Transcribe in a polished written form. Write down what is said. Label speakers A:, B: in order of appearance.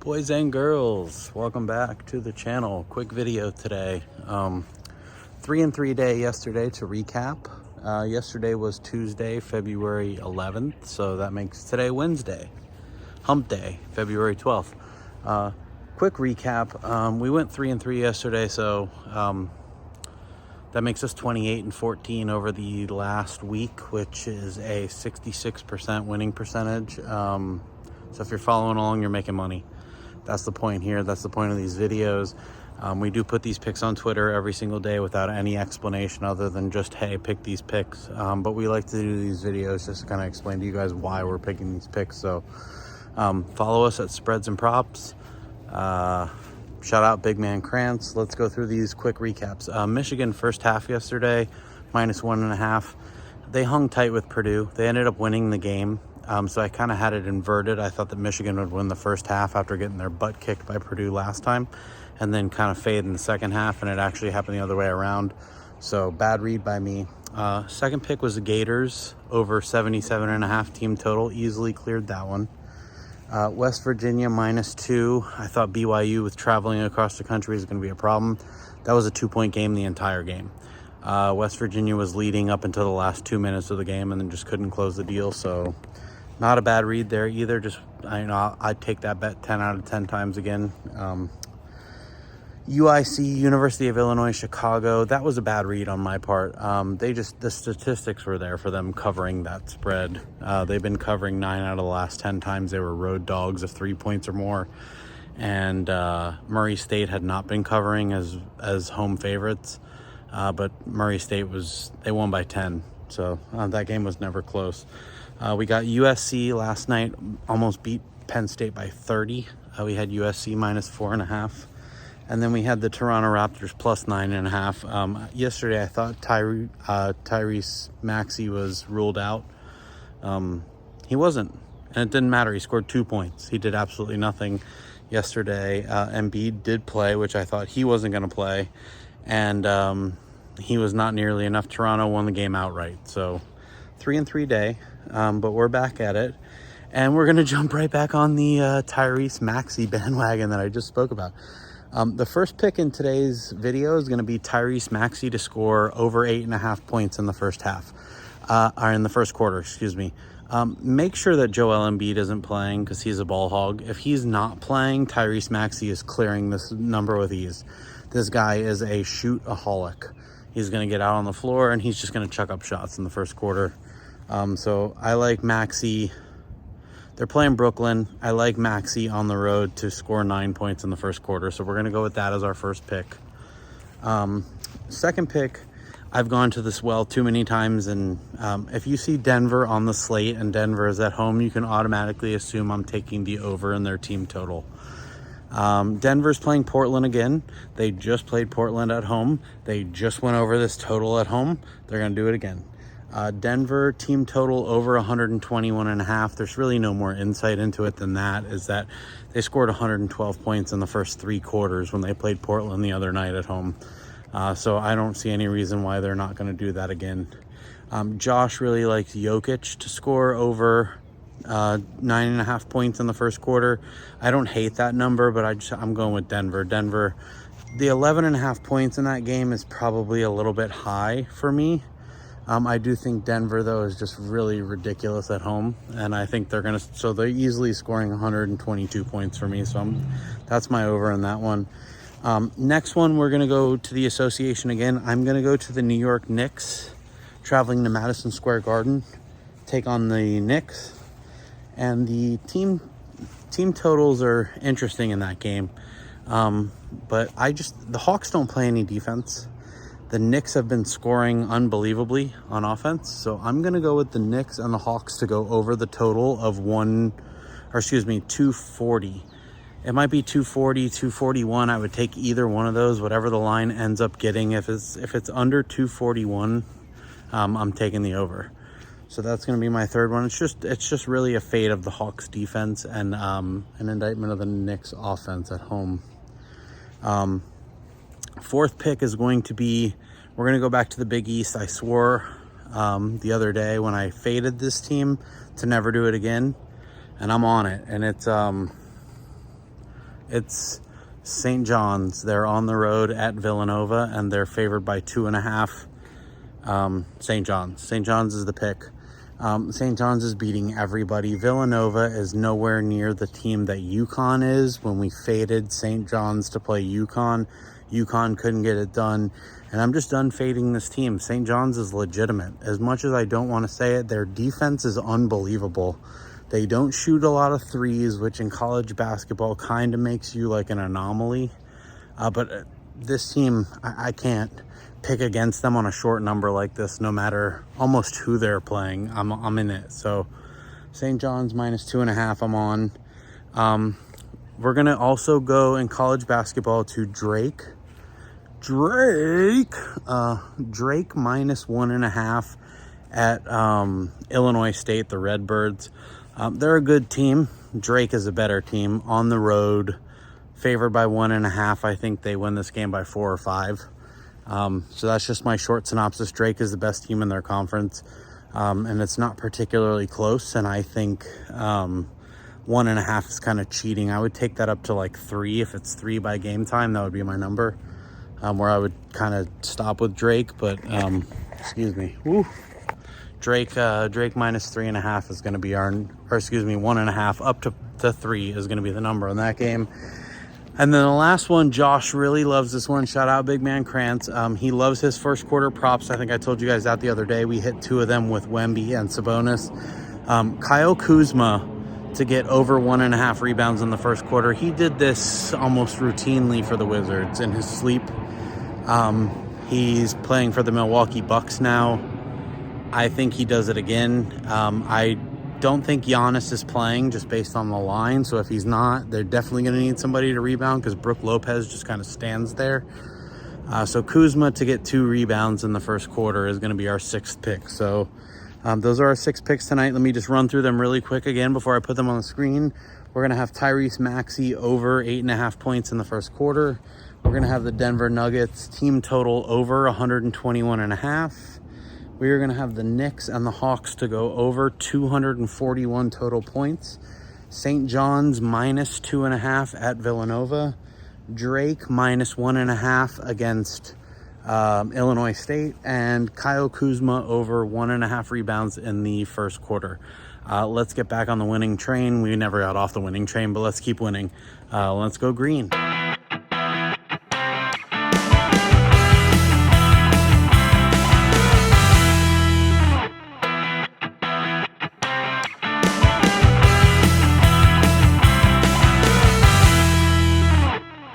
A: Boys and girls, welcome back to the channel. Quick video today. 3-3 day yesterday to recap. Yesterday was Tuesday, February 11th, so that makes today Wednesday, hump day, February 12th. Quick recap. We went 3-3 yesterday, so that makes us 28-14 over the last week, which is a 66% winning percentage. So if you're following along, you're making money. That's the point here. That's the point of these videos. We do put these picks on Twitter every single day without any explanation other than just, hey, pick these picks. But we like to do these videos just to kind of explain to you guys why we're picking these picks. So follow us at Spreads and Props. Shout out Big Man Krantz. Let's go through these quick recaps. Michigan first half yesterday, -1.5. They hung tight with Purdue. They ended up winning the game. So I kind of had it inverted. I thought that Michigan would win the first half after getting their butt kicked by Purdue last time, and then kind of fade in the second half, and it actually happened the other way around. So bad read by me. Second pick was the Gators over 77.5 team total. Easily cleared that one. West Virginia -2. I thought BYU with traveling across the country is going to be a problem. That was a 2-point game the entire game. West Virginia was leading up until the last 2 minutes of the game and then just couldn't close the deal. So not a bad read there either. Just, I'd take that bet 10 out of 10 times again. UIC, University of Illinois, Chicago. That was a bad read on my part. The statistics were there for them covering that spread. They've been covering 9 out of the last 10 times. They were road dogs of 3 points or more. And Murray State had not been covering as home favorites. But Murray State they won by 10. So that game was never close. We got USC last night, almost beat Penn State by 30. We had USC -4.5. And then we had the Toronto Raptors +9.5. Yesterday, I thought Tyrese Maxey was ruled out. He wasn't, and it didn't matter. He scored 2 points. He did absolutely nothing yesterday. Embiid did play, which I thought he wasn't going to play. And he was not nearly enough. Toronto won the game outright. So 3-3 day, but we're back at it. And we're going to jump right back on the Tyrese Maxey bandwagon that I just spoke about. The first pick in today's video is going to be Tyrese Maxey to score over 8.5 points in the first half, or in the first quarter, excuse me. Make sure that Joel Embiid isn't playing because he's a ball hog. If he's not playing, Tyrese Maxey is clearing this number with ease. This guy is a shoot-aholic. He's going to get out on the floor and he's just going to chuck up shots in the first quarter. So I like Maxey. They're playing Brooklyn. I like Maxey on the road to score 9 points in the first quarter. So we're going to go with that as our first pick. Second pick, I've gone to this well too many times. And if you see Denver on the slate and Denver is at home, you can automatically assume I'm taking the over in their team total. Denver's playing Portland again. They just played Portland at home. They just went over this total at home. They're going to do it again. Denver team total over 121.5. There's really no more insight into it than that, is that they scored 112 points in the first 3 quarters when they played Portland the other night at home. So I don't see any reason why they're not going to do that again. Josh really likes Jokic to score over 9.5 points in the first quarter. I don't hate that number, but I'm going with Denver. Denver, the 11.5 points in that game is probably a little bit high for me. I do think Denver, though, is just really ridiculous at home, and I think they're easily scoring 122 points for me, so that's my over in that one. Next one, we're going to go to the association again. I'm going to go to the New York Knicks, traveling to Madison Square Garden, take on the Knicks, and the team totals are interesting in that game, but the Hawks don't play any defense. The Knicks have been scoring unbelievably on offense, so I'm going to go with the Knicks and the Hawks to go over the total of 240. It might be 240, 241. I would take either one of those, whatever the line ends up getting. If it's under 241, I'm taking the over. So that's going to be my third one. It's just really a fade of the Hawks defense and an indictment of the Knicks offense at home. Fourth pick is going to be, we're going to go back to the Big East. I swore the other day when I faded this team to never do it again, and I'm on it. And it's It's St. John's. They're on the road at Villanova, and they're favored by 2.5. St. John's. St. John's is the pick. St. John's is beating everybody. Villanova is nowhere near the team that UConn is. When we faded St. John's to play UConn, UConn couldn't get it done. And I'm just done fading this team. St. John's is legitimate. As much as I don't want to say it, their defense is unbelievable. They don't shoot a lot of threes, which in college basketball kind of makes you like an anomaly. But this team, I can't pick against them on a short number like this, no matter almost who they're playing. I'm in it. So St. John's minus 2.5, I'm on. We're going to also go in college basketball to Drake minus 1.5 at Illinois State, the Redbirds. They're a good team. Drake is a better team on the road, favored by 1.5. I think they win this game by 4 or 5. So that's just my short synopsis. Drake is the best team in their conference, and it's not particularly close. And I think 1.5 is kind of cheating. I would take that up to like 3. If it's 3 by game time, that would be my number, where I would kind of stop with Drake. But excuse me. Woo. Drake minus 3.5 is going to be our, or excuse me, 1.5 up to 3 is going to be the number in that game. And then the last one, Josh really loves this one. Shout out Big Man Krantz. He loves his first quarter props. I think I told you guys that the other day. We hit 2 of them with Wemby and Sabonis. Kyle Kuzma to get over 1.5 rebounds in the first quarter. He did this almost routinely for the Wizards in his sleep. He's playing for the Milwaukee Bucks now. I think he does it again. I don't think Giannis is playing just based on the line. So if he's not, they're definitely going to need somebody to rebound because Brook Lopez just kind of stands there. So Kuzma to get 2 rebounds in the first quarter is going to be our 6th pick. So those are our 6 picks tonight. Let me just run through them really quick again before I put them on the screen. We're going to have Tyrese Maxey over 8.5 points in the first quarter. We're going to have the Denver Nuggets team total over 121.5. We are going to have the Knicks and the Hawks to go over 241 total points. St. John's minus 2.5 at Villanova. Drake minus 1.5 against Illinois State. And Kyle Kuzma over 1.5 rebounds in the first quarter. Let's get back on the winning train. We never got off the winning train, but let's keep winning. Let's go green.